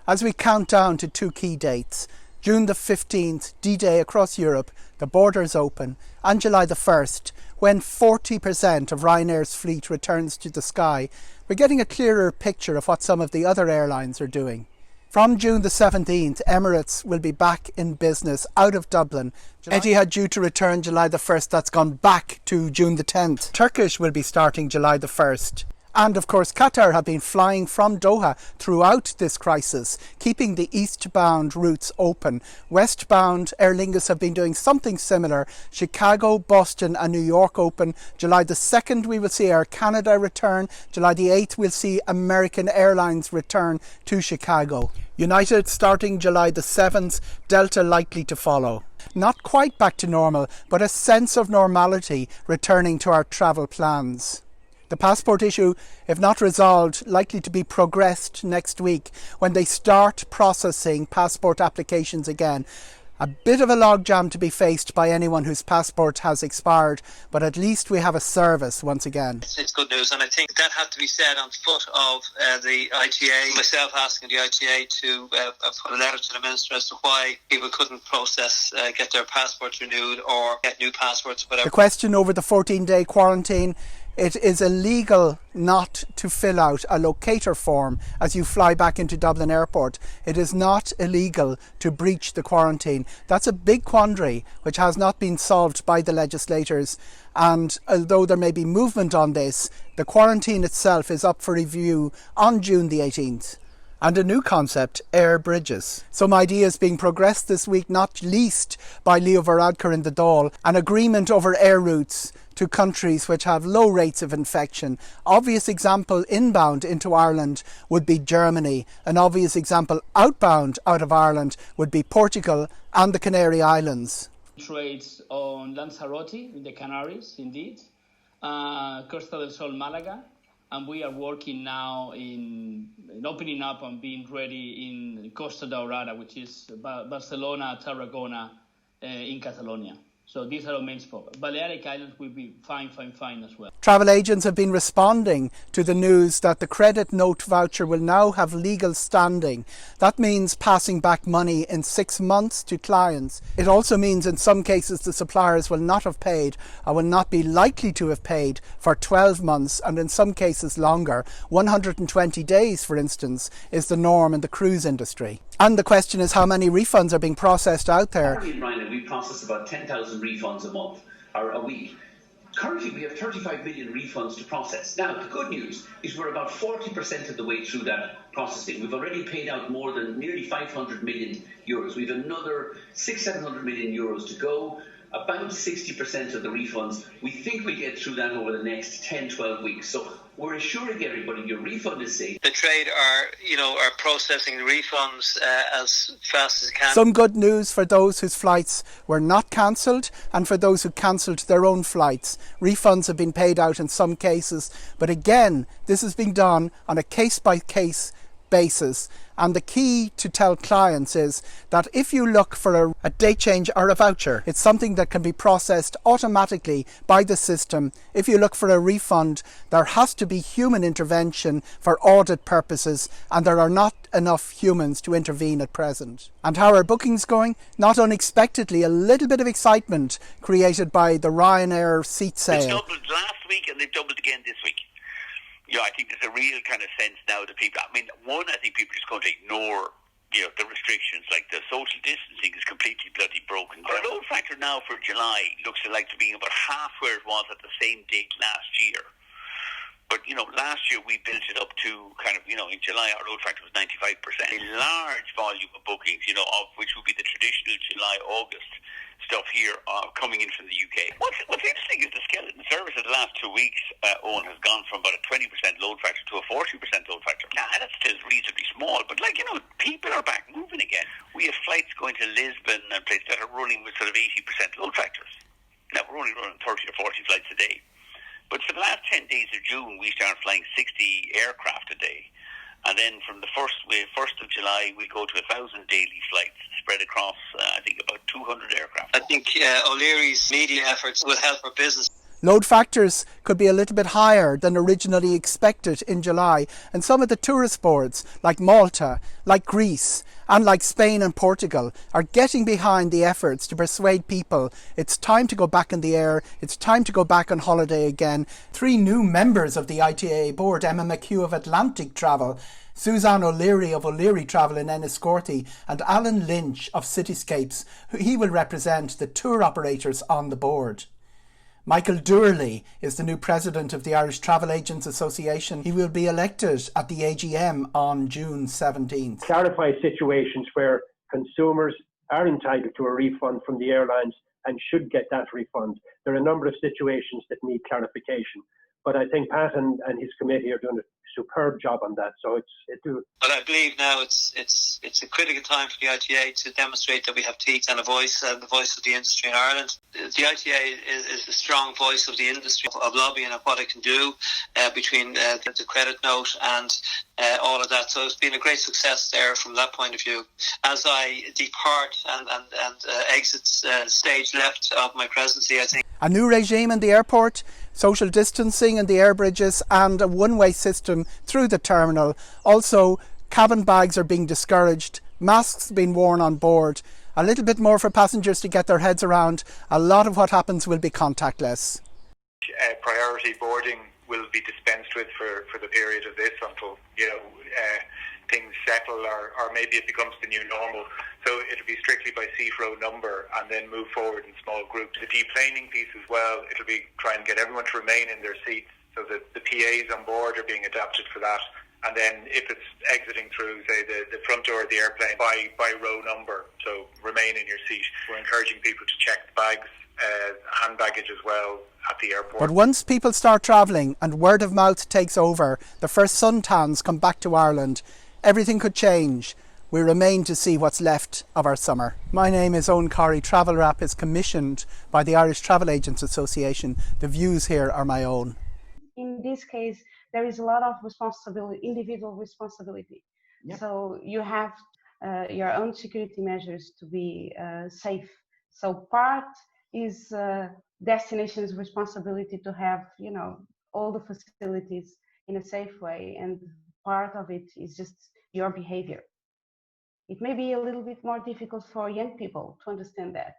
as we count down to two key dates. June the 15th, D-Day across Europe, the borders open, and July the 1st, when 40% of Ryanair's fleet returns to the sky, we're getting a clearer picture of what some of the other airlines are doing. From June the 17th, Emirates will be back in business out of Dublin. Etihad due to return July the 1st, that's gone back to June the 10th. Turkish will be starting July the 1st. And of course, Qatar have been flying from Doha throughout this crisis, keeping the eastbound routes open. Westbound, Aer Lingus have been doing something similar. Chicago, Boston and New York open. July the 2nd, we will see Air Canada return. July the 8th, we'll see American Airlines return to Chicago. United starting July the 7th, Delta likely to follow. Not quite back to normal, but a sense of normality returning to our travel plans. The passport issue, if not resolved, likely to be progressed next week when they start processing passport applications again. A bit of a logjam to be faced by anyone whose passport has expired, but at least we have a service once again. It's good news, and I think that had to be said on foot of the ITA. Myself asking the ITA to put a letter to the Minister as to why people couldn't get their passports renewed or get new passports, whatever. The question over the 14-day quarantine: it is illegal not to fill out a locator form as you fly back into Dublin Airport. It is not illegal to breach the quarantine. That's a big quandary which has not been solved by the legislators. And although there may be movement on this, the quarantine itself is up for review on June the 18th. And a new concept, air bridges. Some ideas being progressed this week, not least by Leo Varadkar in the Dáil, an agreement over air routes to countries which have low rates of infection. Obvious example inbound into Ireland would be Germany. An obvious example outbound out of Ireland would be Portugal and the Canary Islands. Trades on Lanzarote in the Canaries, indeed. Costa del Sol, Malaga. And we are working now in opening up and being ready in Costa Daurada, which is Barcelona, Tarragona in Catalonia. So these are our main spots. Balearic Islands will be fine as well. Travel agents have been responding to the news that the credit note voucher will now have legal standing. That means passing back money in 6 months to clients. It also means in some cases the suppliers will not have paid or will not be likely to have paid for 12 months, and in some cases longer. 120 days, for instance, is the norm in the cruise industry. And the question is how many refunds are being processed out there. Currently in Ryanair, we process about 10,000 refunds a month or a week. Currently, we have 35 million refunds to process. Now, the good news is we're about 40% of the way through that processing. We've already paid out more than nearly 500 million euros. We've another 600-700 million euros to go. About 60% of the refunds. We think we'll get through that over the next 10-12 weeks. So we're assuring everybody your refund is safe. The trade are processing the refunds as fast as it can. Some good news for those whose flights were not cancelled, and for those who cancelled their own flights. Refunds have been paid out in some cases, but again, this is being done on a case-by-case basis. And the key to tell clients is that if you look for a date change or a voucher, it's something that can be processed automatically by the system. If you look for a refund, there has to be human intervention for audit purposes, and there are not enough humans to intervene at present. And how are bookings going? Not unexpectedly, a little bit of excitement created by the Ryanair seat sale. They doubled last week and they've doubled again this week. Yeah, I think there's a real kind of sense now that people, I think people are just going to ignore, the restrictions, like the social distancing is completely bloody broken. Our load factor now for July looks like to be about half where it was at the same date last year. But, last year we built it up to in July our load factor was 95%. A large volume of bookings, of which would be the traditional July-August stuff here coming in from the UK. What's interesting is the skeleton service in the last 2 weeks, Eoghan, has gone from about a 20% load factor to a 40% load factor. Now, that's still reasonably small, but people are back moving again. We have flights going to Lisbon and places that are running with sort of 80% load factors. Now, we're only running 30 or 40 flights a day. But for the last 10 days of June, we started flying 60 aircraft a day. And then from the 1st of July, we go to 1,000 daily flights spread across, about 200 aircraft. I think O'Leary's media efforts will help our business. Load factors could be a little bit higher than originally expected in July, and some of the tourist boards, like Malta, like Greece, and like Spain and Portugal, are getting behind the efforts to persuade people it's time to go back in the air, it's time to go back on holiday again. 3 new members of the ITA board, Emma McHugh of Atlantic Travel, Suzanne O'Leary of O'Leary Travel in Enniscorthy, and Alan Lynch of Cityscapes, who he will represent the tour operators on the board. Michael Dourley is the new president of the Irish Travel Agents Association. He will be elected at the AGM on June 17th. Clarify situations where consumers are entitled to a refund from the airlines and should get that refund. There are a number of situations that need clarification, but I think Pat and his committee are doing a superb job on that. So But I believe now it's a critical time for the ITA to demonstrate that we have teeth and a voice, and the voice of the industry in Ireland. The ITA is a strong voice of the industry, of lobbying of what it can do between the credit note and all of that. So it's been a great success there from that point of view. As I depart and exit stage left of my presidency, I think a new regime in the airport, social distancing in the air bridges, and a one-way system through the terminal. Also, cabin bags are being discouraged, masks being worn on board, a little bit more for passengers to get their heads around. A lot of what happens will be contactless. Priority boarding will be dispensed with for the period of this until things settle, or maybe it becomes the new normal. So it'll be strictly by seat row number and then move forward in small groups. The deplaning piece as well, it'll be trying to get everyone to remain in their seats, so that the PAs on board are being adapted for that. And then if it's exiting through, say, the front door of the airplane, by row number, so remain in your seat. We're encouraging people to check the bags, hand baggage as well at the airport. But once people start travelling and word of mouth takes over, the first suntans come back to Ireland, everything could change. We remain to see what's left of our summer. My name is Eoghan Corry Travelwrap is commissioned by the Irish Travel Agents Association. The views here are my own. In this case, there is a lot of responsibility, individual responsibility. Yep. So you have your own security measures to be safe. So part is destination's responsibility to have, all the facilities in a safe way, and part of it is just your behavior. It may be a little bit more difficult for young people to understand that.